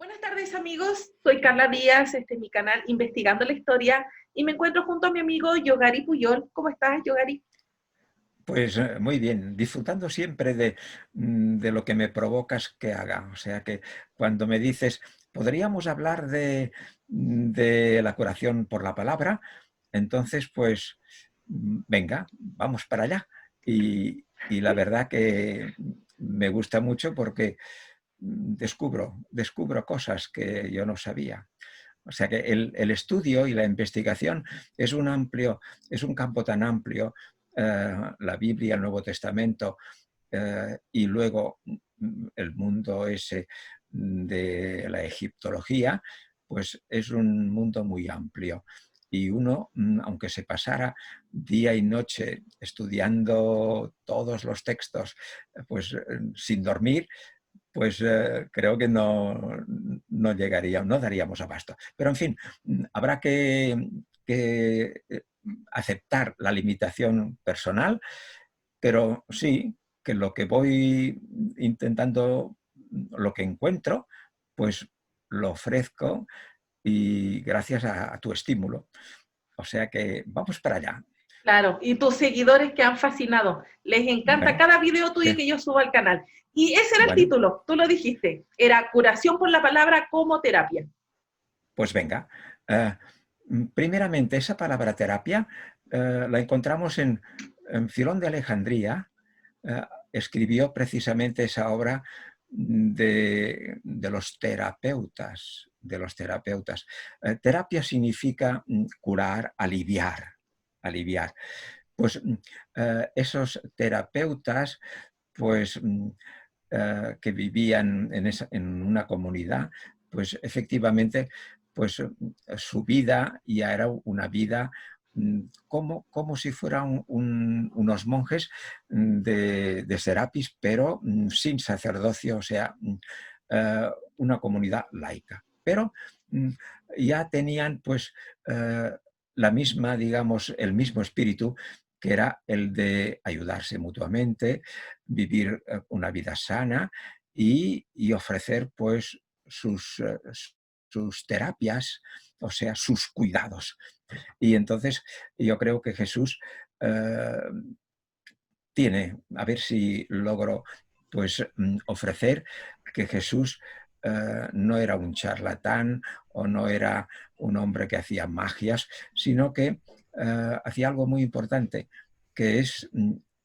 Buenas tardes amigos, soy Carla Díaz, este es mi canal Investigando la Historia y me encuentro junto a mi amigo Yogari Puyol. ¿Cómo estás, Yogari? Pues muy bien, disfrutando siempre de lo que me provocas que haga. O sea que cuando me dices, podríamos hablar de la curación por la palabra, entonces pues venga, vamos para allá. Y la verdad que me gusta mucho porque descubro cosas que yo no sabía. O sea que el estudio y la investigación es un campo tan amplio, la Biblia, el Nuevo Testamento, y luego el mundo ese de la egiptología, pues es un mundo muy amplio. Y uno, aunque se pasara día y noche estudiando todos los textos, pues sin dormir, pues creo que no llegaría, no daríamos abasto. Pero en fin, habrá que aceptar la limitación personal, pero sí que lo que voy intentando, lo que encuentro, pues lo ofrezco y gracias a tu estímulo. O sea que vamos para allá. Claro, y tus seguidores que han fascinado, les encanta Bueno, cada video tuyo que, que yo subo al canal. Y ese era el bueno, título, tú lo dijiste, era Curación por la Palabra como Terapia. pues venga. Eh, Primeramente, esa palabra terapia la encontramos en Filón de Alejandría. Escribió precisamente esa obra de los terapeutas. De los terapeutas. Terapia significa curar, aliviar, aliviar. Pues esos terapeutas, pues que vivían en una comunidad, pues efectivamente, pues su vida ya era una vida como si fueran unos monjes de Serapis, pero sin sacerdocio, o sea, una comunidad laica. Pero mm, ya tenían pues la misma, digamos, el mismo espíritu, que era el de ayudarse mutuamente, vivir una vida sana y ofrecer pues sus terapias, o sea, sus cuidados. Y entonces yo creo que Jesús eh, tiene, a ver si logro pues ofrecer que Jesús no era un charlatán o no era un hombre que hacía magias, sino que hacía algo muy importante, que es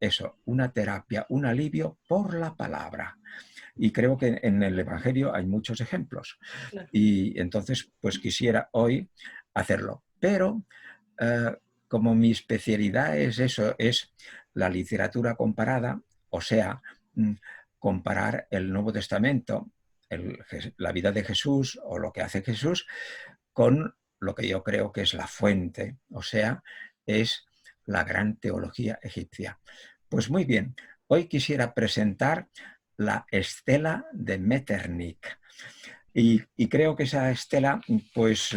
eso, una terapia, un alivio por la palabra. Y creo que en el Evangelio hay muchos ejemplos. Claro. Y entonces, pues quisiera hoy hacerlo. Pero eh, como mi especialidad es eso, es la literatura comparada, o sea, mm, comparar el Nuevo Testamento, la vida de Jesús o lo que hace Jesús, con lo que yo creo que es la fuente, o sea, es la gran teología egipcia. Pues muy bien, hoy quisiera presentar la estela de Metternich. Y creo que esa estela pues,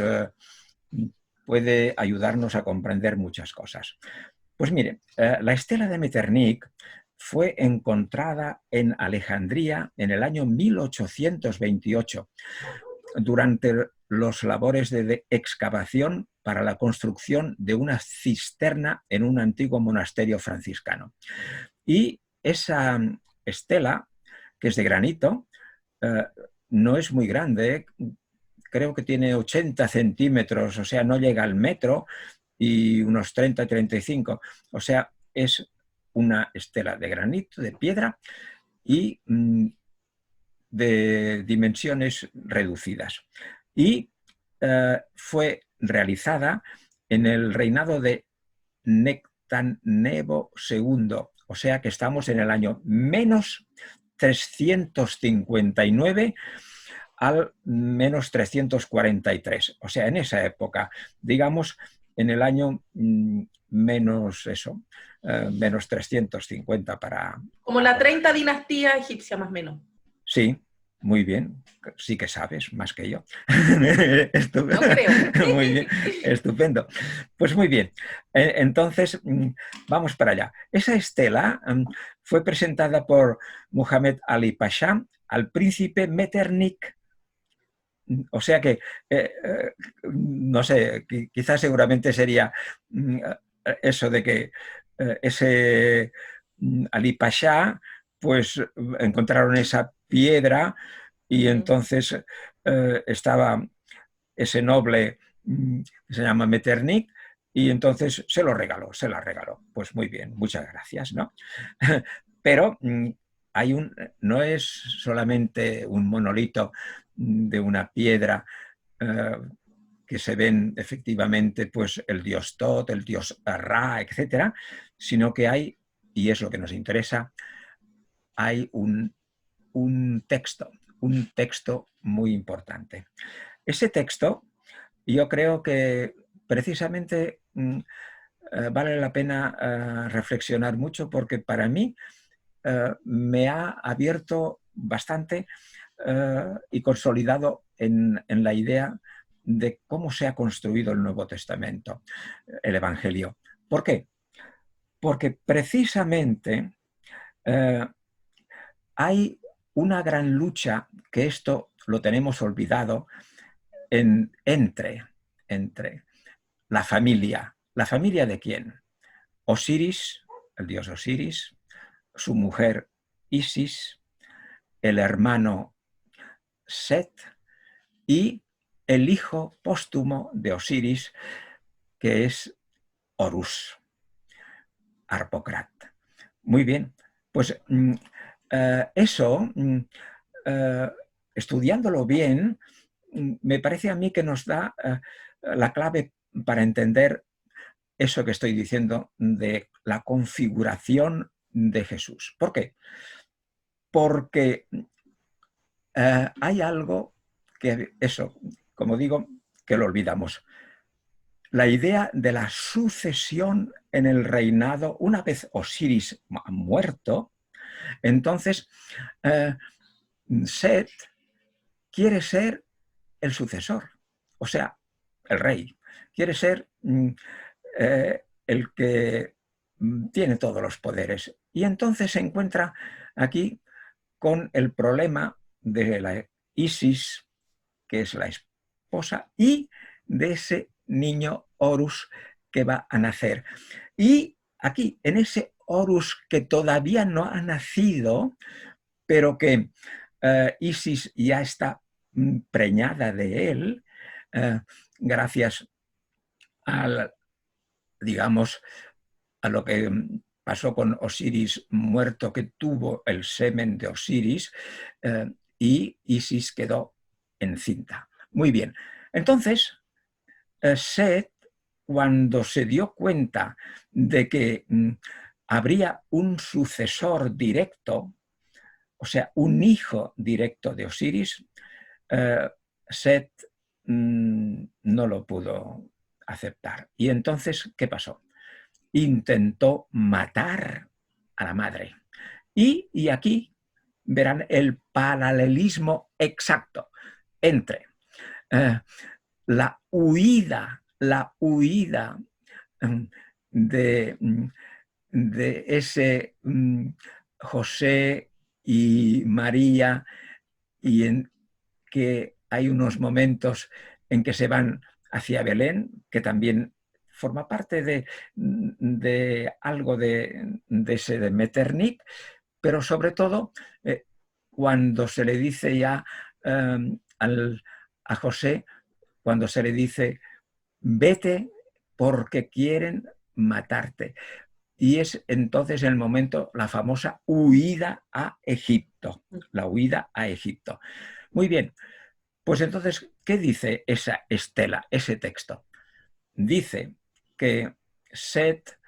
puede ayudarnos a comprender muchas cosas. Pues mire, la estela de Metternich fue encontrada en Alejandría en el año 1828 durante los labores de excavación para la construcción de una cisterna en un antiguo monasterio franciscano. Y esa estela, que es de granito, eh, no es muy grande, creo que tiene 80 centímetros, o sea, no llega al metro, y unos 30-35, o sea, es una estela de granito, de piedra, y de dimensiones reducidas. Y fue realizada en el reinado de Nectanebo II, o sea que estamos en el año menos 359 al menos 343, o sea, en esa época, digamos, en el año menos eso, menos 350 para... Como la 30 dinastía egipcia más o menos. Sí, muy bien, sí que sabes más que yo. No creo. Muy bien, estupendo. Pues muy bien, entonces vamos para allá. Esa estela fue presentada por Muhammad Ali Pasha al príncipe Metternich O sea que, no sé, quizás seguramente sería eso de que ese Ali Pasha, pues encontraron esa piedra y entonces estaba ese noble que se llama Metternich y entonces se la regaló. Pues muy bien, muchas gracias, ¿no? Pero no es solamente un monolito de una piedra eh, que se ven efectivamente pues el dios Tot, el dios Ra, etcétera, sino que hay, y es lo que nos interesa, hay un texto muy importante. Ese texto yo creo que precisamente vale la pena reflexionar mucho porque para mí me ha abierto bastante y consolidado en la idea de cómo se ha construido el Nuevo Testamento, el Evangelio. ¿Por qué? Porque precisamente hay una gran lucha, que esto lo tenemos olvidado, entre la familia. ¿La familia de quién? Osiris, el dios Osiris, su mujer Isis, el hermano Set y el hijo póstumo de Osiris, que es Horus, Harpocrat. Muy bien, pues eso, estudiándolo bien, me parece a mí que nos da la clave para entender eso que estoy diciendo de la configuración de Jesús. ¿Por qué? Porque hay algo que, eso, como digo, que lo olvidamos. La idea de la sucesión en el reinado, una vez Osiris ha muerto, entonces Set quiere ser el sucesor, o sea, el rey. Quiere ser el que tiene todos los poderes. Y entonces se encuentra aquí con el problema de la Isis, que es la esposa, y de ese niño Horus que va a nacer. Y aquí, en ese Horus que todavía no ha nacido, pero que Isis ya está preñada de él, gracias al, digamos, a lo que pasó con Osiris muerto, que tuvo el semen de Osiris, y Isis quedó encinta. Muy bien. Entonces, Set, cuando se dio cuenta de que habría un sucesor directo, o sea, un hijo directo de Osiris, Set no lo pudo aceptar. Y entonces, ¿qué pasó? Intentó matar a la madre. Y aquí verán el paralelismo exacto entre la huida de ese José y María, y en que hay unos momentos en que se van hacia Belén, que también forma parte de algo de ese de Metternich, pero sobre todo cuando se le dice ya a José, cuando se le dice, vete porque quieren matarte. Y es entonces el momento, la famosa huida a Egipto, la huida a Egipto. Muy bien, pues entonces, ¿qué dice esa estela, ese texto? Dice que Set,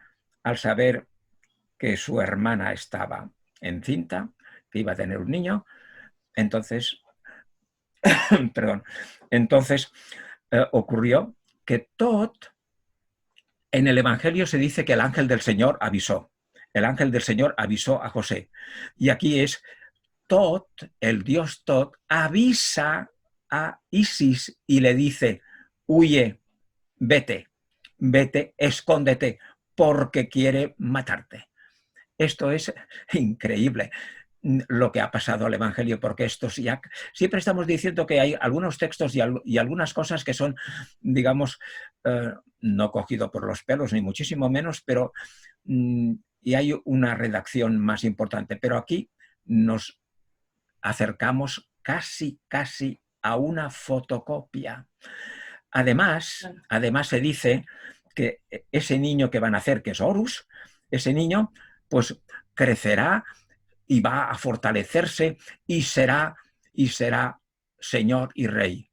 al saber que su hermana estaba encinta, que iba a tener un niño, entonces, perdón, entonces ocurrió que Tot, en el Evangelio se dice que el ángel del Señor avisó. El ángel del Señor avisó a José. Y aquí es Tot, el dios Tot, avisa a Isis y le dice, huye, vete, escóndete, porque quiere matarte. Esto es increíble. lo que ha pasado al Evangelio, porque estos ya siempre estamos diciendo que hay algunos textos y algunas cosas que son, digamos, no cogido por los pelos, ni muchísimo menos, pero y hay una redacción más importante. Pero aquí nos acercamos casi a una fotocopia. Además se dice que ese niño que van a nacer, que es Horus, ese niño pues crecerá y va a fortalecerse y será Señor y Rey.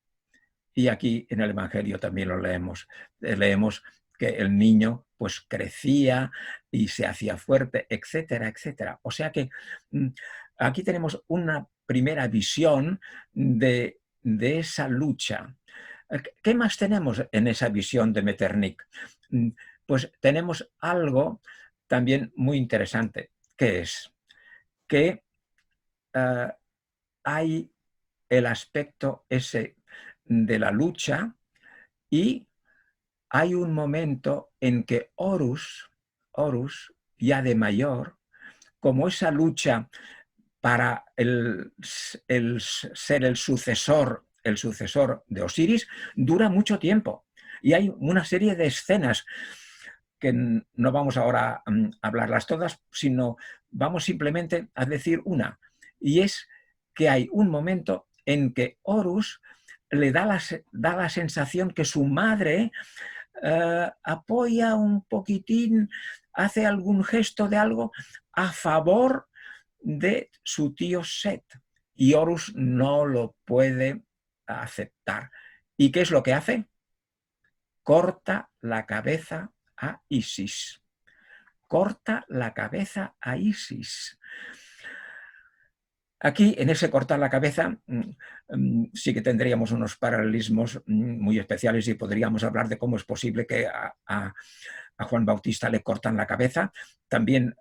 Y aquí en el Evangelio también lo leemos. Leemos que el niño pues crecía y se hacía fuerte, etcétera, etcétera. O sea que aquí tenemos una primera visión de esa lucha. ¿Qué más tenemos en esa visión de Metternich? Pues tenemos algo también muy interesante, que es que hay el aspecto ese de la lucha y hay un momento en que Horus, ya de mayor, como esa lucha para el ser el sucesor de Osiris, dura mucho tiempo. Y hay una serie de escenas que no vamos ahora a hablarlas todas, sino vamos simplemente a decir una. Y es que hay un momento en que Horus le da la sensación que su madre apoya un poquitín, hace algún gesto de algo a favor de su tío Set. Y Horus no lo puede aceptar. ¿Y qué es lo que hace? Corta la cabeza a Isis. Corta la cabeza a Isis. Aquí, en ese cortar la cabeza, sí que tendríamos unos paralelismos muy especiales y podríamos hablar de cómo es posible que a Juan Bautista le cortan la cabeza. También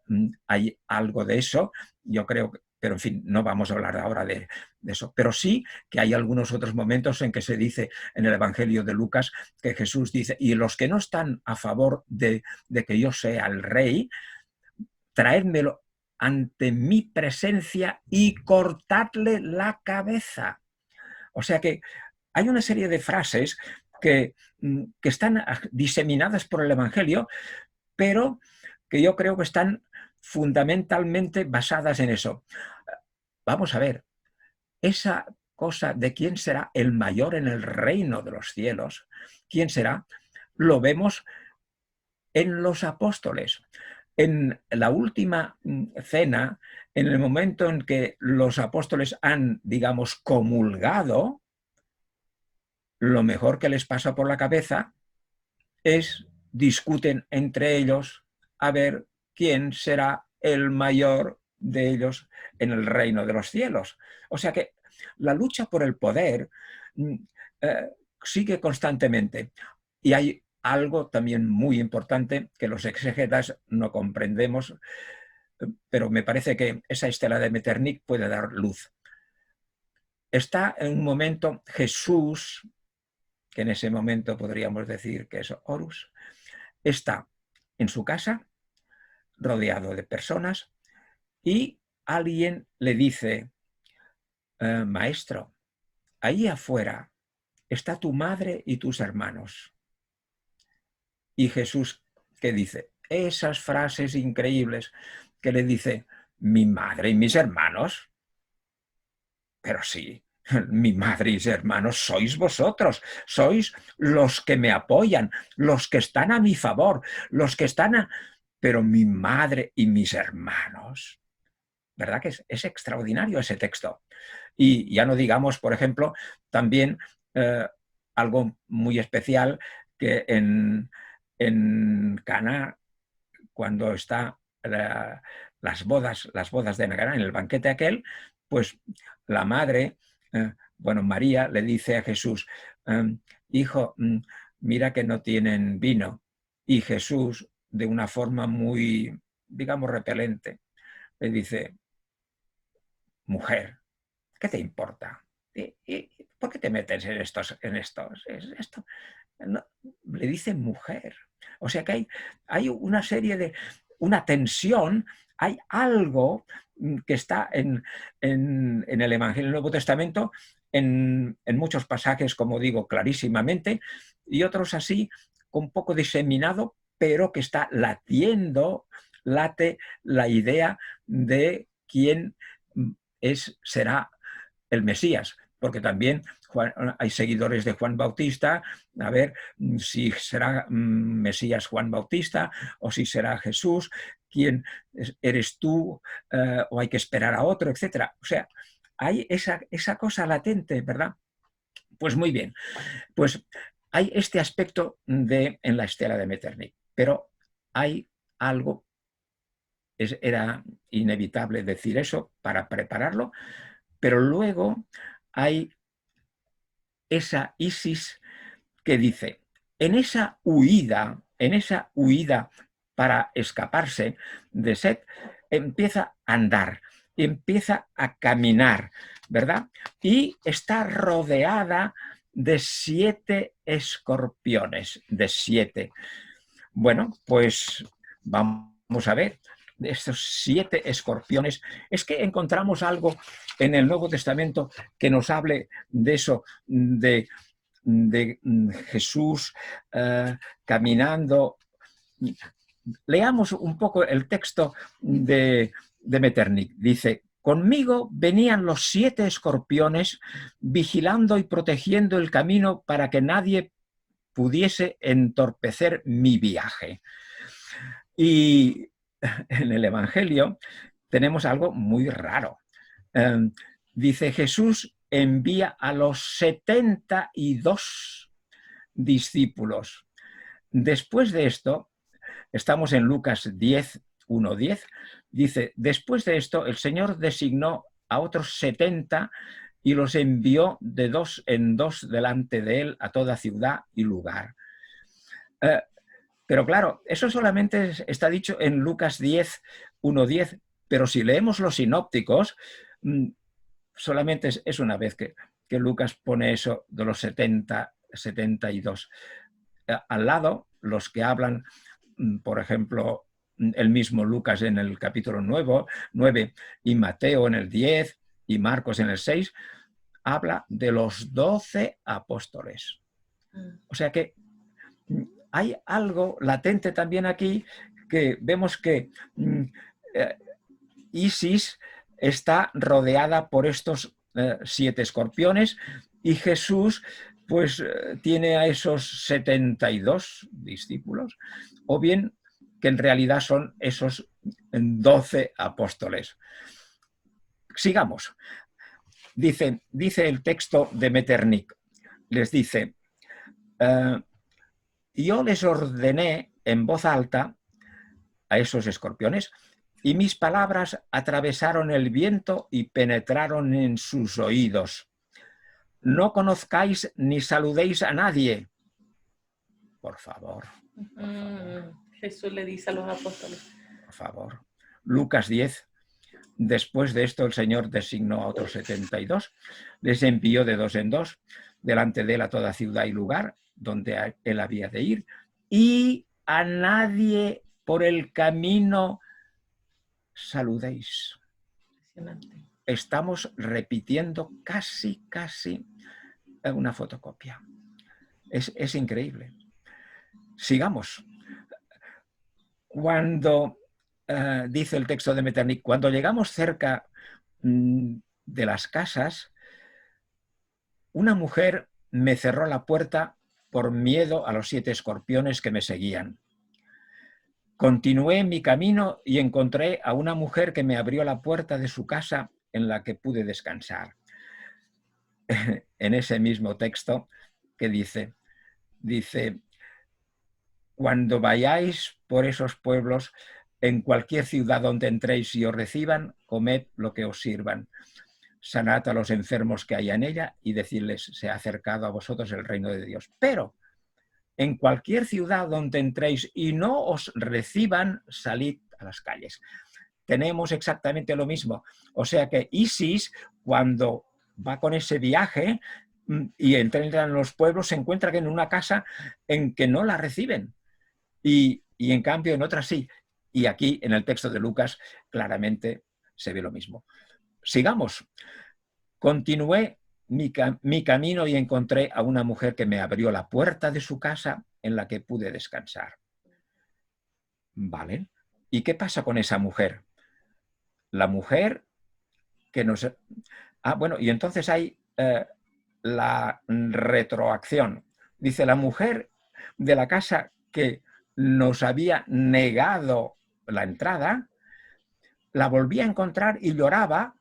hay algo de eso, yo creo, pero en fin, no vamos a hablar ahora de eso. Pero sí que hay algunos otros momentos en que se dice en el Evangelio de Lucas que Jesús dice, y los que no están a favor de que yo sea el rey, traédmelo ante mi presencia y cortadle la cabeza. O sea que hay una serie de frases que están diseminadas por el Evangelio, pero que yo creo que están fundamentalmente basadas en eso. Vamos a ver, esa cosa de quién será el mayor en el reino de los cielos, quién será, lo vemos en los apóstoles. En la última cena, en el momento en que los apóstoles han, digamos, comulgado, lo mejor que les pasa por la cabeza es discuten entre ellos a ver quién será el mayor de ellos en el reino de los cielos. O sea que la lucha por el poder sigue constantemente. Y hay algo también muy importante que los exégetas no comprendemos, pero me parece que esa estela de Metternich puede dar luz. Está en un momento Jesús, que en ese momento podríamos decir que es Horus, está en su casa rodeado de personas y alguien le dice, maestro, ahí afuera está tu madre y tus hermanos. Y Jesús, ¿qué dice? Esas frases increíbles que le dice, mi madre y mis hermanos. Pero sí, mi madre y mis hermanos sois vosotros, sois los que me apoyan, los que están a mi favor, los que están Pero mi madre y mis hermanos. ¿Verdad que es extraordinario ese texto? Y ya no digamos, por ejemplo, también algo muy especial que en Caná, cuando está las bodas de Caná, en el banquete aquel, pues la madre, María, le dice a Jesús, hijo, mira que no tienen vino. Y Jesús, de una forma muy, digamos, repelente, le dice, mujer, ¿qué te importa? ¿Y por qué te metes en estos? Esto? No, le dice mujer. O sea que hay una serie de, una tensión hay algo que está en el Evangelio del Nuevo Testamento, en muchos pasajes, como digo, clarísimamente, y otros así, un poco diseminado, pero que está late la idea de quién será el Mesías, porque también hay seguidores de Juan Bautista, a ver si será Mesías Juan Bautista o si será Jesús, quién eres tú, o hay que esperar a otro, etcétera. O sea, hay esa cosa latente, ¿verdad? Pues muy bien, pues hay este aspecto en la estela de Metternich, pero hay algo, era inevitable decir eso para prepararlo, pero luego hay esa Isis que dice, en esa huida para escaparse de Set, empieza a andar, empieza a caminar, ¿verdad? Y está rodeada de 7 escorpiones, de 7. Bueno, pues vamos a ver, de estos 7 escorpiones, es que encontramos algo en el Nuevo Testamento que nos hable de eso, de Jesús caminando. Leamos un poco el texto de Metternich. Dice, conmigo venían los 7 escorpiones vigilando y protegiendo el camino para que nadie pudiese entorpecer mi viaje. Y en el Evangelio tenemos algo muy raro. Dice, Jesús envía a los 72 discípulos. Después de esto, estamos en Lucas 10, 1-10, dice, después de esto el Señor designó a otros 70 y los envió de 2 en 2 delante de él a toda ciudad y lugar. Pero claro, eso solamente está dicho en Lucas 10, 1-10, pero si leemos los sinópticos, solamente es una vez que Lucas pone eso de los 70, 72. Al lado, los que hablan, por ejemplo, el mismo Lucas en el capítulo 9 y Mateo en el 10 y Marcos en el 6, habla de los 12 apóstoles. O sea que hay algo latente también aquí, que vemos que Isis está rodeada por estos 7 escorpiones y Jesús pues tiene a esos 72 discípulos, o bien que en realidad son esos 12 apóstoles. Sigamos. Dice el texto de Metternich, les dice, yo les ordené en voz alta a esos escorpiones, y mis palabras atravesaron el viento y penetraron en sus oídos. No conozcáis ni saludéis a nadie. Por favor. Jesús le dice a los apóstoles. Por favor. Lucas 10. Después de esto el Señor designó a otros 72, les envió de 2 en 2 delante de él a toda ciudad y lugar donde él había de ir, y a nadie por el camino saludéis. Estamos repitiendo casi una fotocopia. Es increíble. Sigamos. Cuando dice el texto de Metternich, cuando llegamos cerca de las casas, una mujer me cerró la puerta por miedo a los 7 escorpiones que me seguían. Continué mi camino y encontré a una mujer que me abrió la puerta de su casa en la que pude descansar. En ese mismo texto que dice, cuando vayáis por esos pueblos, en cualquier ciudad donde entréis y os reciban, comed lo que os sirvan. Sanad a los enfermos que haya en ella y decidles, se ha acercado a vosotros el reino de Dios. Pero en cualquier ciudad donde entréis y no os reciban, salid a las calles. Tenemos exactamente lo mismo. O sea que Isis, cuando va con ese viaje y entra en los pueblos, se encuentra en una casa en que no la reciben. Y en cambio en otras sí. Y aquí, en el texto de Lucas, claramente se ve lo mismo. Sigamos. Continué mi camino y encontré a una mujer que me abrió la puerta de su casa en la que pude descansar. ¿Vale? ¿Y qué pasa con esa mujer? La mujer que nos... Ah, bueno, y entonces hay la retroacción. Dice, la mujer de la casa que nos había negado la entrada, la volví a encontrar y lloraba,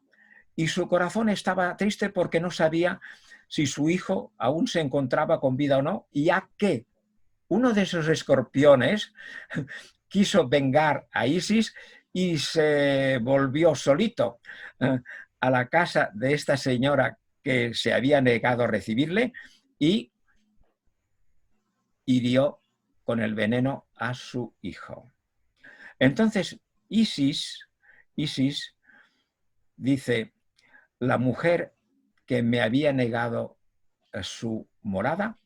y su corazón estaba triste porque no sabía si su hijo aún se encontraba con vida o no, ya que uno de esos escorpiones quiso vengar a Isis y se volvió solito a la casa de esta señora que se había negado a recibirle y hirió con el veneno a su hijo. Entonces Isis dice, la mujer que me había negado su morada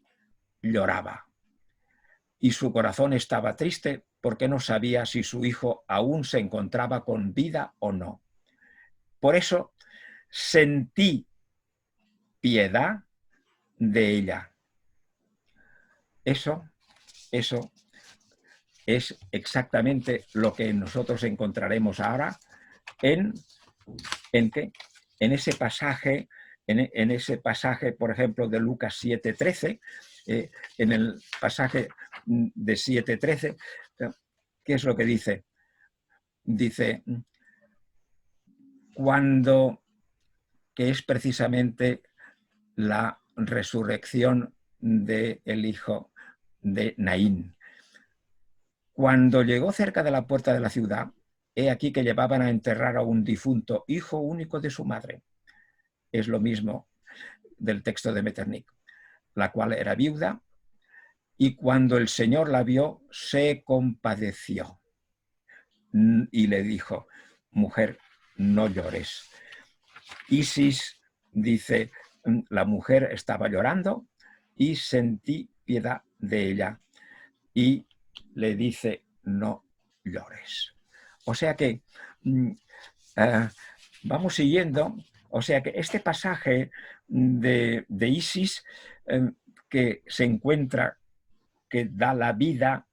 lloraba y su corazón estaba triste porque no sabía si su hijo aún se encontraba con vida o no. Por eso sentí piedad de ella. Eso es exactamente lo que nosotros encontraremos ahora en ese pasaje, por ejemplo, de Lucas 7:13, en el pasaje de 7:13, ¿qué es lo que dice? Dice, que es precisamente la resurrección del hijo de Naín. Cuando llegó cerca de la puerta de la ciudad, he aquí que llevaban a enterrar a un difunto hijo único de su madre. Es lo mismo del texto de Metternich, la cual era viuda, y cuando el Señor la vio, se compadeció y le dijo, mujer, no llores. Isis dice, la mujer estaba llorando y sentí piedad de ella y le dice, no llores. O sea que vamos siguiendo, o sea que este pasaje de Isis que se encuentra, que da la vida,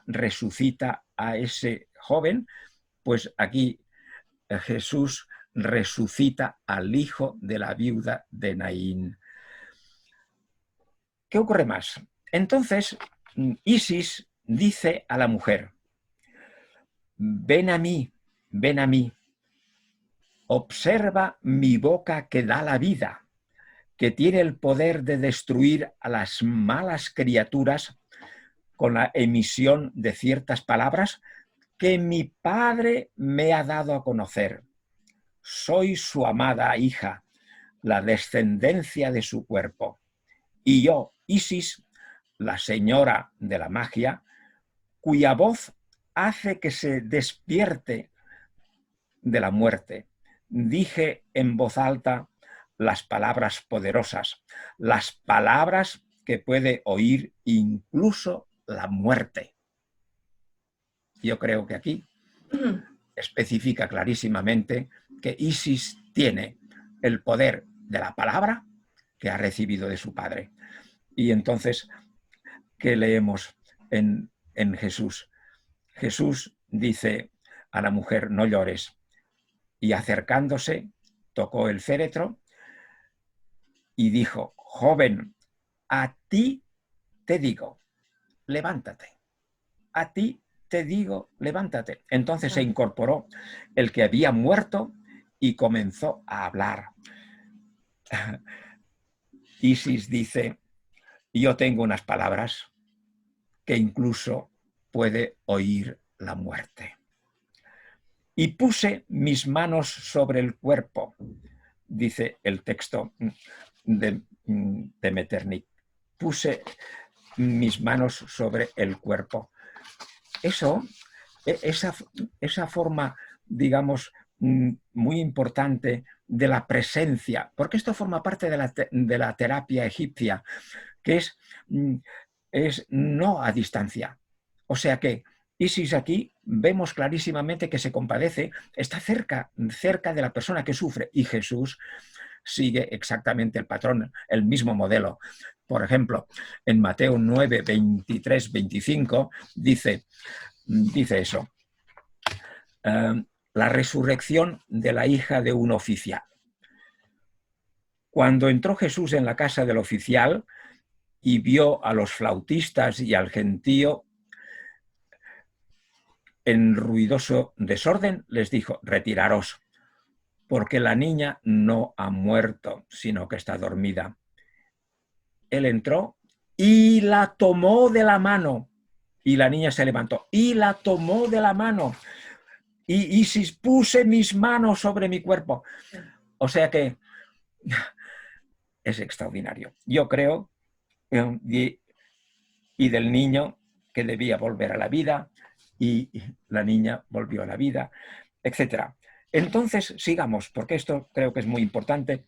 resucita a ese joven, pues aquí Jesús resucita al hijo de la viuda de Naín. ¿Qué ocurre más? Entonces, Isis dice a la mujer, ven a mí, observa mi boca que da la vida, que tiene el poder de destruir a las malas criaturas con la emisión de ciertas palabras que mi Padre me ha dado a conocer. Soy su amada hija, la descendencia de su cuerpo. Y yo, Isis, la señora de la magia, cuya voz hace que se despierte de la muerte, dije en voz alta las palabras poderosas, las palabras que puede oír incluso la muerte. Yo creo que aquí especifica clarísimamente que Isis tiene el poder de la palabra que ha recibido de su padre. Y entonces, ¿qué leemos en Jesús? Jesús dice a la mujer, no llores. Y acercándose, tocó el féretro y dijo, joven, a ti te digo, levántate. A ti te digo, levántate. Entonces se incorporó el que había muerto y comenzó a hablar. Isis dice, yo tengo unas palabras que incluso puede oír la muerte. Y puse mis manos sobre el cuerpo, dice el texto de Metternich. Puse mis manos sobre el cuerpo. Esa forma, digamos, muy importante de la presencia, porque esto forma parte de la terapia egipcia, que es no a distancia. O sea que Isis aquí vemos clarísimamente que se compadece, está cerca de la persona que sufre, y Jesús sigue exactamente el patrón, el mismo modelo. Por ejemplo, en Mateo 9, 23, 25 dice eso, la resurrección de la hija de un oficial. Cuando entró Jesús en la casa del oficial y vio a los flautistas y al gentío en ruidoso desorden, les dijo: retiraros, porque la niña no ha muerto, sino que está dormida. Él entró y la tomó de la mano, y la niña se levantó y la tomó de la mano. Y si puse mis manos sobre mi cuerpo. O sea que es extraordinario. Yo creo, y del niño que debía volver a la vida, y la niña volvió a la vida, etc. Entonces, sigamos, porque esto creo que es muy importante,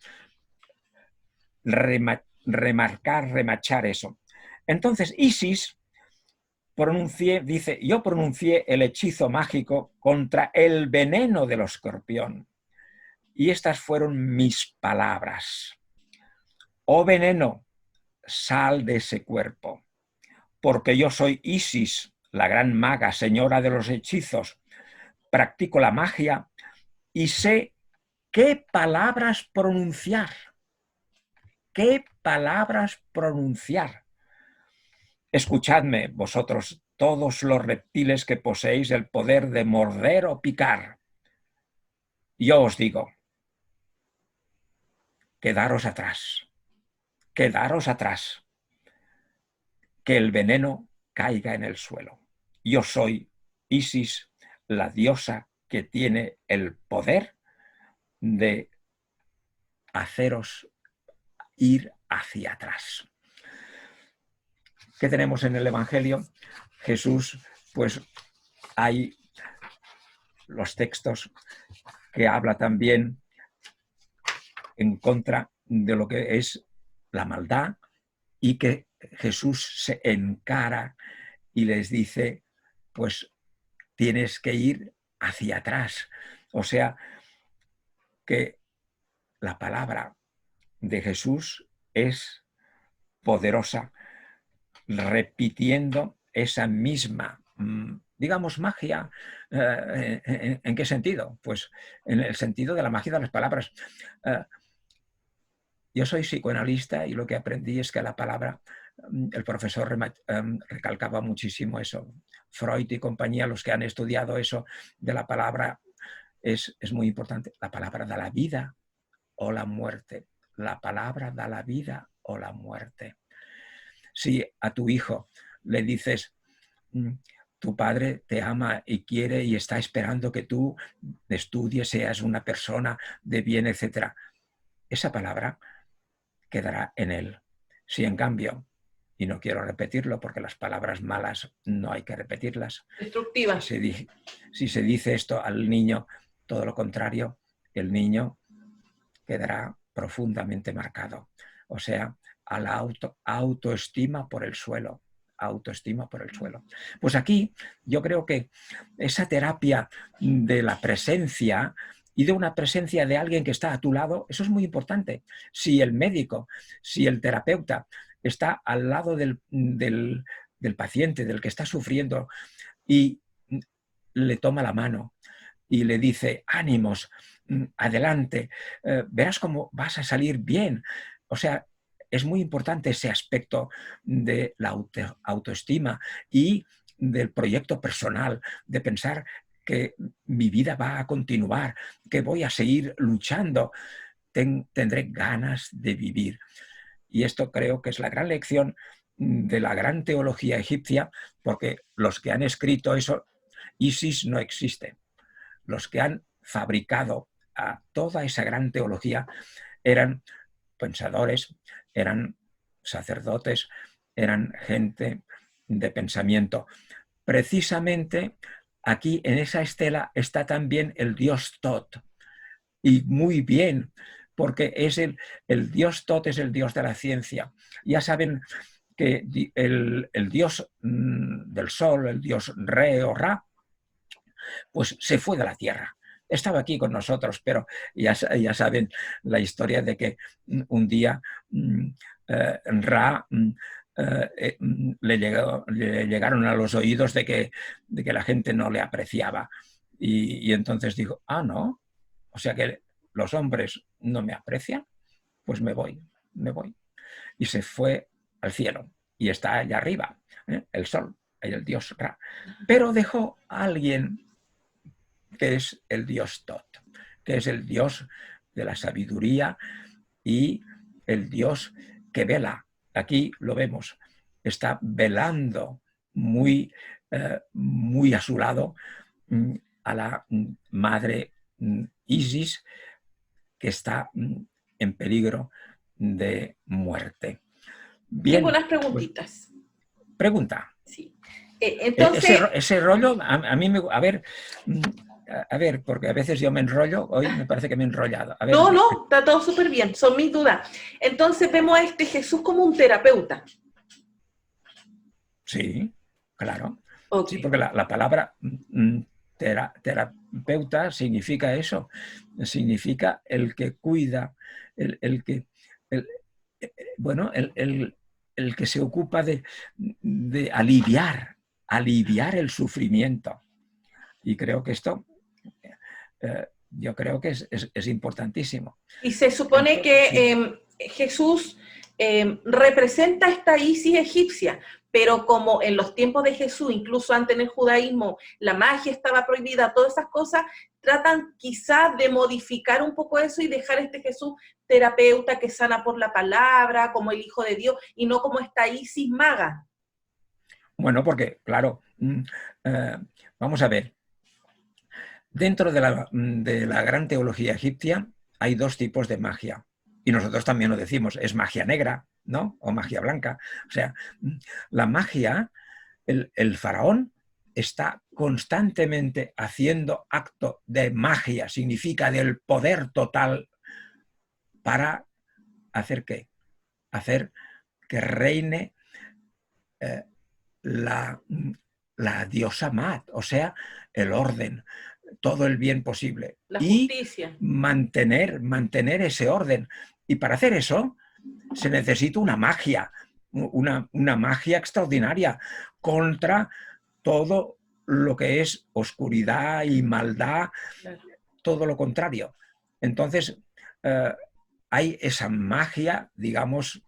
remachar eso. Entonces, Isis dice: yo pronuncié el hechizo mágico contra el veneno del escorpión, y estas fueron mis palabras. Oh veneno, sal de ese cuerpo, porque yo soy Isis, la gran maga, señora de los hechizos. Practico la magia y sé qué palabras pronunciar. ¿Qué palabras pronunciar? Escuchadme, vosotros, todos los reptiles que poseéis el poder de morder o picar. Yo os digo, quedaros atrás, que el veneno caiga en el suelo. Yo soy Isis, la diosa que tiene el poder de haceros ir hacia atrás. ¿Qué tenemos en el Evangelio? Jesús, pues hay los textos que habla también en contra de lo que es la maldad, y que Jesús se encara y les dice, pues tienes que ir hacia atrás. O sea, que la palabra de Jesús es poderosa, repitiendo esa misma, digamos, magia. ¿En qué sentido? Pues en el sentido de la magia de las palabras. Yo soy psicoanalista y lo que aprendí es que la palabra, el profesor recalcaba muchísimo eso. Freud y compañía, los que han estudiado eso de la palabra, es muy importante. La palabra da la vida o la muerte. La palabra da la vida o la muerte. Si a tu hijo le dices, tu padre te ama y quiere y está esperando que tú estudies, seas una persona de bien, etc., esa palabra quedará en él. Si en cambio, y no quiero repetirlo porque las palabras malas no hay que repetirlas, destructivas, si se dice esto al niño, todo lo contrario, el niño quedará profundamente marcado. O sea, a la autoestima por el suelo. Autoestima por el suelo. Pues aquí yo creo que esa terapia de la presencia y de una presencia de alguien que está a tu lado, eso es muy importante. Si el médico, si el terapeuta está al lado del paciente, del que está sufriendo, y le toma la mano y le dice, ánimos, adelante, verás cómo vas a salir bien. O sea, es muy importante ese aspecto de la autoestima y del proyecto personal, de pensar que mi vida va a continuar, que voy a seguir luchando, tendré ganas de vivir. Y esto creo que es la gran lección de la gran teología egipcia, porque los que han escrito eso, Isis no existe. Los que han fabricado a toda esa gran teología eran pensadores, eran sacerdotes, eran gente de pensamiento. Precisamente aquí en esa estela está también el dios Tot, y muy bien, porque es el dios Tot es el dios de la ciencia. Ya saben que el dios del sol, el dios Re o Ra, pues se fue de la tierra. Estaba aquí con nosotros, pero ya saben la historia de que un día Ra le llegaron a los oídos de que la gente no le apreciaba. Y entonces dijo, ah, no, o sea que los hombres no me aprecian, pues me voy. Y se fue al cielo y está allá arriba, el sol, el dios Ra. Pero dejó a alguien que es el dios Tot, que es el dios de la sabiduría y el dios que vela. Aquí lo vemos, está velando muy, muy a su lado a la madre Isis, que está en peligro de muerte. Bien, Tengo unas pues, preguntitas. pregunta. Sí. Entonces, Ese rollo, a mí me... A ver, porque a veces yo me enrollo, hoy me parece que me he enrollado. A ver, no, está todo súper bien, son mis dudas. Entonces vemos a este Jesús como un terapeuta. sí, claro. Ok. Sí, porque la palabra terapeuta significa eso, significa el que cuida, el que, el- bueno, el que se ocupa de aliviar el sufrimiento. Y creo que esto, yo creo que es importantísimo. Y se supone Entonces, sí. que Jesús representa esta Isis egipcia, pero como en los tiempos de Jesús, incluso antes en el judaísmo, la magia estaba prohibida, todas esas cosas, tratan quizás de modificar un poco eso y dejar este Jesús terapeuta que sana por la palabra, como el Hijo de Dios, y no como esta Isis maga. Bueno, porque, claro, eh, vamos a ver, dentro de la gran teología egipcia hay dos tipos de magia. Y nosotros también lo decimos, es magia negra, ¿no? O magia blanca. O sea, la magia, el faraón está constantemente haciendo acto de magia, significa del poder total, para hacer qué? Hacer que reine eh, la, la diosa Mat, o sea, el orden, todo el bien posible La y justicia. mantener ese orden. Y para hacer eso se necesita una magia, una magia extraordinaria contra todo lo que es oscuridad y maldad, Claro. todo lo contrario. Entonces, eh, hay esa magia, digamos,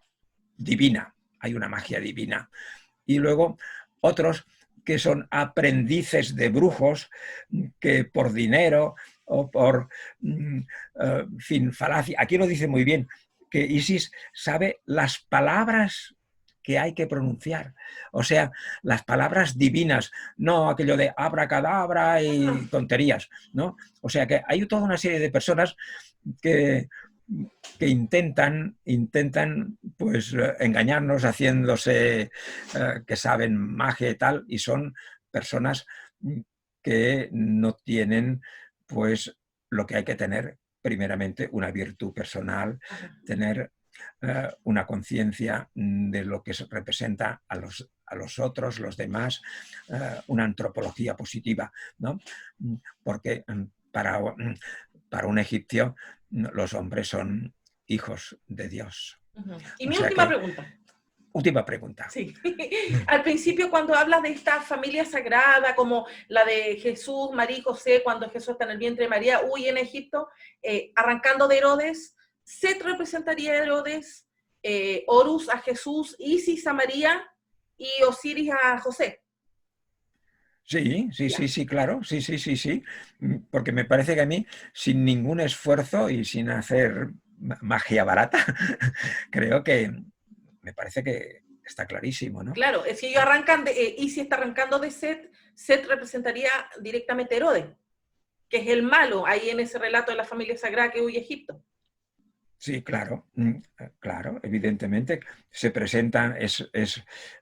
divina, hay una magia divina. Y luego otros que son aprendices de brujos que por dinero o por fin, falacia. Aquí lo dice muy bien, que Isis sabe las palabras que hay que pronunciar. O sea, las palabras divinas, no aquello de abracadabra y tonterías, ¿no? O sea que hay toda una serie de personas que, que intentan pues engañarnos haciéndose que saben magia y tal, y son personas que no tienen pues lo que hay que tener, primeramente una virtud personal, tener una conciencia de lo que representa a los otros, los demás, una antropología positiva, ¿no? Porque para un egipcio los hombres son hijos de Dios. Y O mi sea última que, pregunta. última pregunta. Sí. Al principio, cuando hablas de esta familia sagrada, como la de Jesús, María y José, cuando Jesús está en el vientre de María, huye en Egipto, arrancando de Herodes, Set representaría a Herodes, Horus a Jesús, Isis a María y Osiris a José. Sí, sí, Ya. sí, sí, claro, sí, sí, sí, sí, porque me parece que a mí, sin ningún esfuerzo y sin hacer magia barata, creo que me parece que está clarísimo, ¿no? Claro, si ellos arrancan de, Isis está arrancando de Set, Set representaría directamente a Herodes, que es el malo ahí en ese relato de la familia sagrada que huye a Egipto. Sí, claro, claro, evidentemente se presentan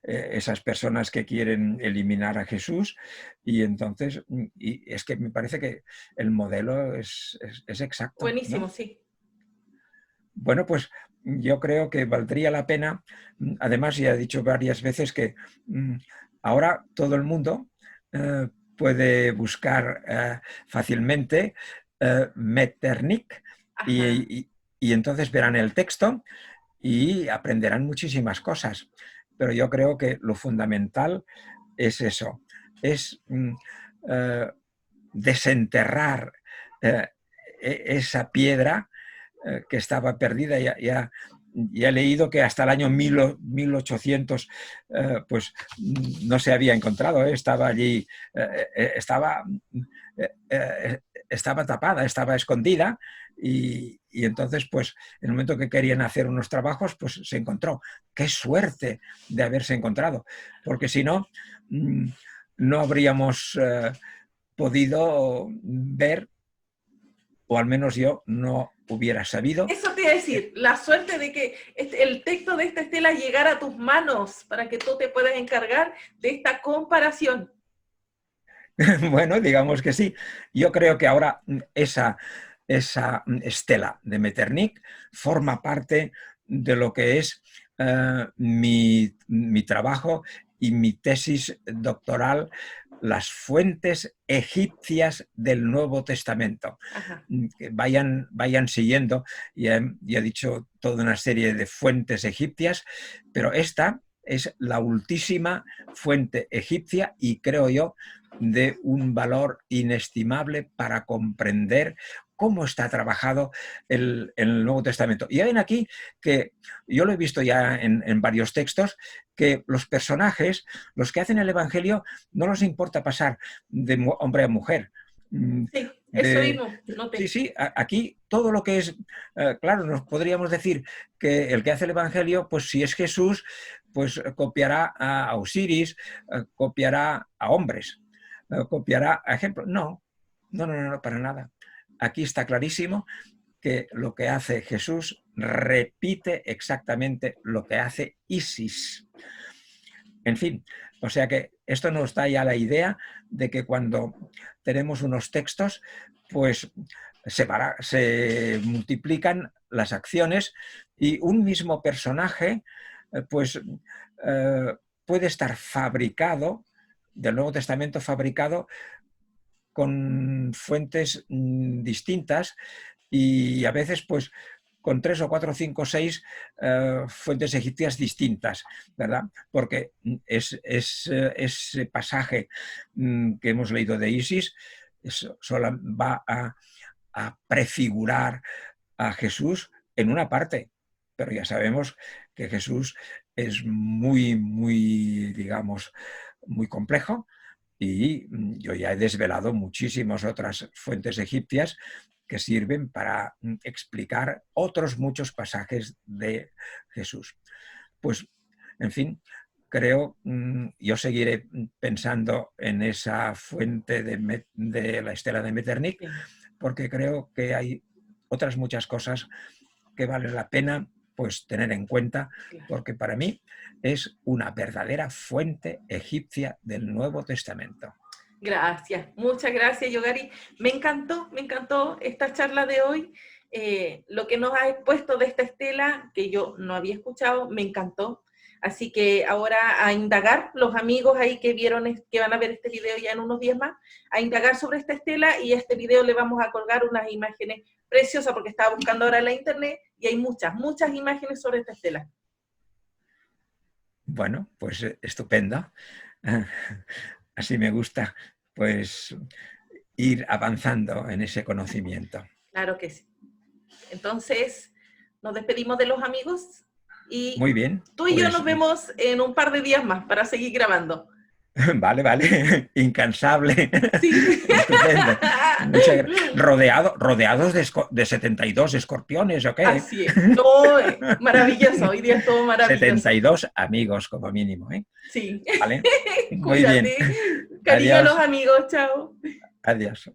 esas personas que quieren eliminar a Jesús y entonces, y es que me parece que el modelo es exacto, Buenísimo, ¿no? sí. Bueno, pues yo creo que valdría la pena, además ya he dicho varias veces que ahora todo el mundo puede buscar fácilmente Metternich y entonces verán el texto y aprenderán muchísimas cosas. Pero yo creo que lo fundamental es eso, es desenterrar esa piedra que estaba perdida. Ya he leído que hasta el año 1800 pues no se había encontrado, estaba allí, estaba tapada, estaba escondida y entonces pues en el momento que querían hacer unos trabajos pues se encontró. ¡Qué suerte de haberse encontrado! Porque si no, no habríamos podido ver, o al menos yo no hubiera sabido. Eso te iba a decir, la suerte de que el texto de esta estela llegara a tus manos para que tú te puedas encargar de esta comparación. Bueno, digamos que sí. Yo creo que ahora esa estela de Metternich forma parte de lo que es mi trabajo y mi tesis doctoral, las fuentes egipcias del Nuevo Testamento. Que vayan siguiendo, ya he dicho toda una serie de fuentes egipcias, pero esta es la ultísima fuente egipcia y creo yo de un valor inestimable para comprender cómo está trabajado el Nuevo Testamento. Y ven aquí que yo lo he visto ya en varios textos, que los personajes, los que hacen el Evangelio, no les importa pasar de hombre a mujer. Sí, eso mismo. Sí, aquí todo lo que es, claro, nos podríamos decir que el que hace el Evangelio, pues si es Jesús, pues copiará a Osiris, copiará a hombres, copiará a ejemplos. No, para nada. Aquí está clarísimo que lo que hace Jesús repite exactamente lo que hace Isis. En fin, o sea que esto nos da ya la idea de que cuando tenemos unos textos, pues se multiplican las acciones y un mismo personaje pues puede estar fabricado, del Nuevo Testamento fabricado con fuentes distintas y a veces pues con 3 o 4 o 5 o 6 fuentes egipcias distintas, ¿verdad? Porque ese pasaje que hemos leído de Isis solo va a prefigurar a Jesús en una parte, pero ya sabemos que Jesús es muy, digamos, muy complejo y yo ya he desvelado muchísimas otras fuentes egipcias que sirven para explicar otros muchos pasajes de Jesús. Pues, en fin, creo, yo seguiré pensando en esa fuente de la estela de Metternich, porque creo que hay otras muchas cosas que vale la pena pues tener en cuenta, porque para mí es una verdadera fuente egipcia del Nuevo Testamento. Gracias, muchas gracias, Yogari. Me encantó esta charla de hoy. Lo que nos has expuesto de esta estela, que yo no había escuchado, me encantó. Así que ahora a indagar, los amigos ahí que van a ver este video ya en unos días más, a indagar sobre esta estela y a este video le vamos a colgar unas imágenes preciosas porque estaba buscando ahora en la internet y hay muchas imágenes sobre esta estela. Bueno, pues estupendo. Así me gusta, pues, ir avanzando en ese conocimiento. Claro que sí. Entonces, nos despedimos de los amigos y muy bien. Tú y pues yo nos vemos en un par de días más para seguir grabando. Vale, incansable. Sí. Estupendo. Rodeados de 72 escorpiones, ¿o qué? Así es. No, maravilloso. Hoy día es todo maravilloso. 72 amigos, como mínimo, ¿eh? Sí. Vale. Muy bien. Cariño a los amigos. Chao. Adiós.